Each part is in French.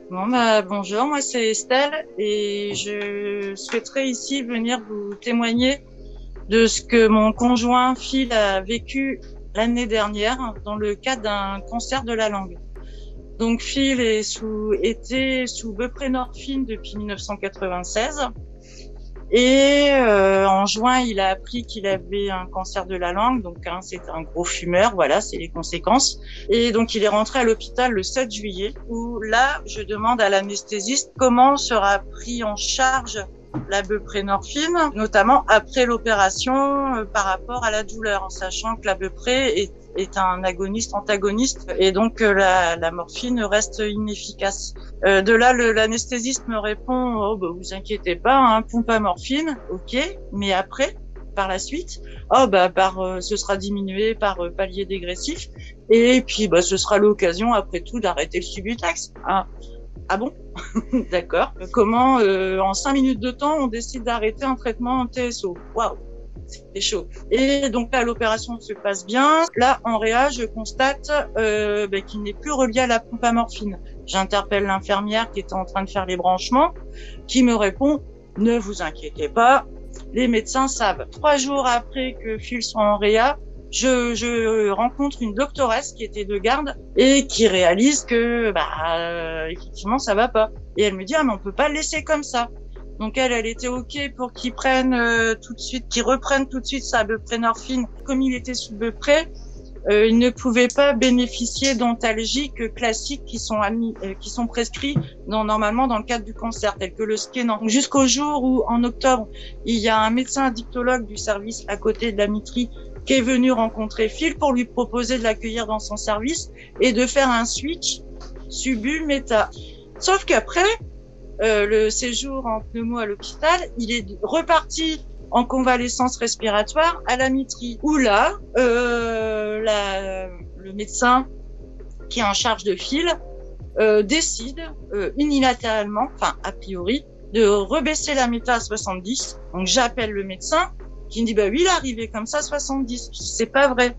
Bon, bah, bonjour, moi c'est Estelle et je souhaiterais ici venir vous témoigner de ce que mon conjoint Phil a vécu l'année dernière dans le cadre d'un cancer de la langue. Donc Phil était sous buprenorphine depuis 1996 et en juin il a appris qu'il avait un cancer de la langue, donc c'est un gros fumeur, voilà, c'est les conséquences. Et donc il est rentré à l'hôpital le 7 juillet où là je demande à l'anesthésiste comment sera pris en charge la buprenorphine, notamment après l'opération par rapport à la douleur, en sachant que la bupré est un antagoniste, et donc la morphine reste inefficace. De là, l'anesthésiste me répond, oh bah vous inquiétez pas, hein, pompe à morphine, ok, mais après, par la suite, oh bah ce sera diminué par palier dégressif, et puis bah ce sera l'occasion après tout d'arrêter le Subutex. Ah bon? D'accord. Comment, en 5 minutes de temps, on décide d'arrêter un traitement en TSO? Waouh, c'est chaud. Et donc là, l'opération se passe bien. Là, en réa, je constate qu'il n'est plus relié à la pompe à morphine. J'interpelle l'infirmière qui était en train de faire les branchements, qui me répond: ne vous inquiétez pas, les médecins savent. 3 jours après que Phil soit en réa, je rencontre une doctoresse qui était de garde et qui réalise que effectivement ça va pas, et elle me dit: ah mais on peut pas le laisser comme ça. Donc elle était ok pour qu'il reprenne tout de suite sa buprenorphine. Comme il était sous bupré, il ne pouvait pas bénéficier d'antalgiques classiques qui sont prescrits normalement dans le cadre du cancer, tels que le Skénan. Jusqu'au jour où, en octobre, il y a un médecin addictologue du service à côté de la Mitrie qui est venu rencontrer Phil pour lui proposer de l'accueillir dans son service et de faire un switch Subu-Méta. Sauf qu'après, le séjour en pneumo à l'hôpital, il est reparti en convalescence respiratoire à la Mitrie, où là, le médecin qui est en charge de Phil décide unilatéralement, enfin a priori, de rebaisser la méta à 70. Donc j'appelle le médecin qui me dit: bah oui, il est arrivé comme ça 70. C'est pas vrai,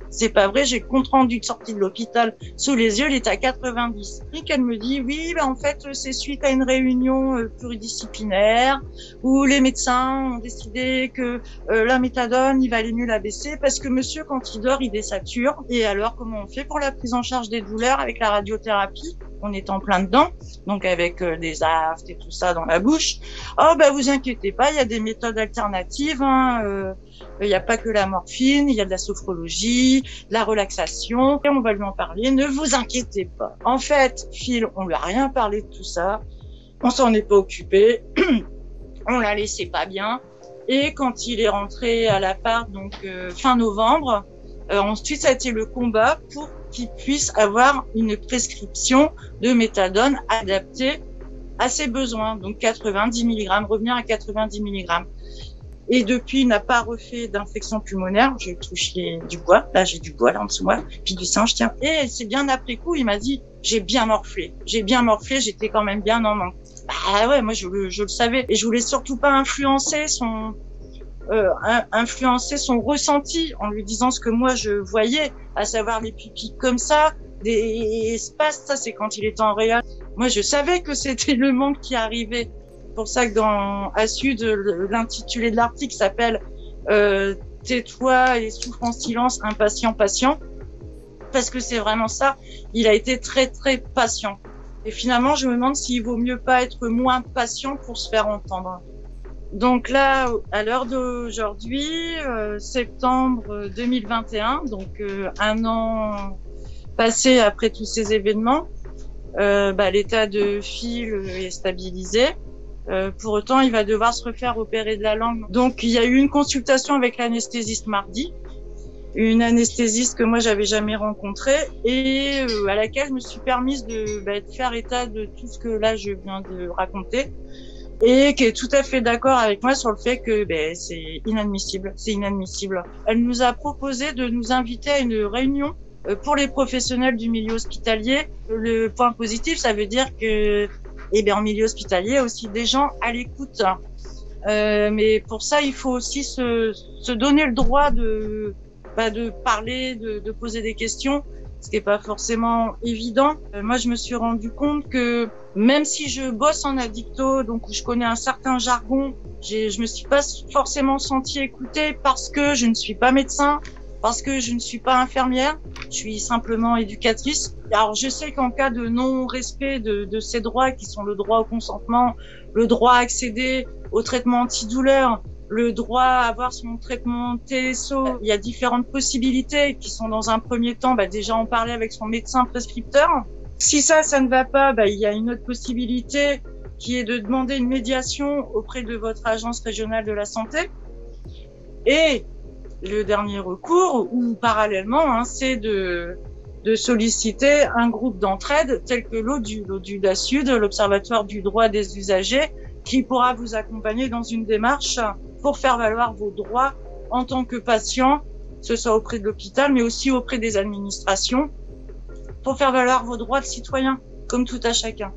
j'ai le compte rendu de sortie de l'hôpital sous les yeux, il est à 90. Et qu'elle me dit: oui, en fait c'est suite à une réunion pluridisciplinaire où les médecins ont décidé que la méthadone, il valait mieux la baisser parce que monsieur, quand il dort, il désature. Et alors comment on fait pour la prise en charge des douleurs avec la radiothérapie? On est en plein dedans, donc avec des aftes et tout ça dans la bouche. Oh bah vous inquiétez pas, il y a des méthodes alternatives, il n'y a pas que la morphine, il y a de la sophrologie, de la relaxation, et on va lui en parler, ne vous inquiétez pas. En fait, Phil, on lui a rien parlé de tout ça, on s'en est pas occupé, on l'a laissé pas bien, et quand il est rentré à l'appart, donc fin novembre, ensuite ça a été le combat pour qu'il puisse avoir une prescription de méthadone adaptée à ses besoins, donc 90 mg, revenir à 90 mg. Et depuis, il n'a pas refait d'infection pulmonaire. Je touche du bois. Là, j'ai du bois là en dessous de moi. Puis du sang, je tiens. Et c'est bien après coup, il m'a dit: j'ai bien morflé, j'étais quand même bien en manque. Bah ouais, moi je le savais. Et je voulais surtout pas influencer son ressenti en lui disant ce que moi je voyais, à savoir les pupilles comme ça, des espaces. Ça, c'est quand il était en réa. Moi, je savais que c'était le monde qui arrivait. C'est pour ça que à Sud, l'intitulé de l'article s'appelle Tais-toi et souffre en silence, impatient, patient. Parce que c'est vraiment ça. Il a été très, très patient. Et finalement, je me demande s'il vaut mieux pas être moins patient pour se faire entendre. Donc là, à l'heure d'aujourd'hui, septembre 2021, donc un an passé après tous ces événements, l'état de Phil est stabilisé. Pour autant, il va devoir se refaire opérer de la langue. Donc, il y a eu une consultation avec l'anesthésiste mardi, une anesthésiste que moi j'avais jamais rencontrée et à laquelle je me suis permise de faire état de tout ce que là je viens de raconter, et qui est tout à fait d'accord avec moi sur le fait que c'est inadmissible. Elle nous a proposé de nous inviter à une réunion pour les professionnels du milieu hospitalier. Le point positif, ça veut dire que en milieu hospitalier, il y a aussi des gens à l'écoute. Mais pour ça, il faut aussi se donner le droit de parler, de poser des questions ce qui n'est pas forcément évident. Moi, je me suis rendu compte que même si je bosse en addicto, donc où je connais un certain jargon, je me suis pas forcément sentie écoutée parce que je ne suis pas médecin, parce que je ne suis pas infirmière, je suis simplement éducatrice. Alors, je sais qu'en cas de non-respect de ces droits qui sont le droit au consentement, le droit à accéder au traitement antidouleur, le droit à avoir son traitement TSO, il y a différentes possibilités qui sont dans un premier temps, déjà en parler avec son médecin prescripteur. Si ça ne va pas, il y a une autre possibilité qui est de demander une médiation auprès de votre agence régionale de la santé. Et le dernier recours, ou parallèlement, c'est de solliciter un groupe d'entraide tel que l'ODUDA-Sud, l'Observatoire du droit des usagers, qui pourra vous accompagner dans une démarche pour faire valoir vos droits en tant que patient, que ce soit auprès de l'hôpital, mais aussi auprès des administrations, pour faire valoir vos droits de citoyen, comme tout à chacun.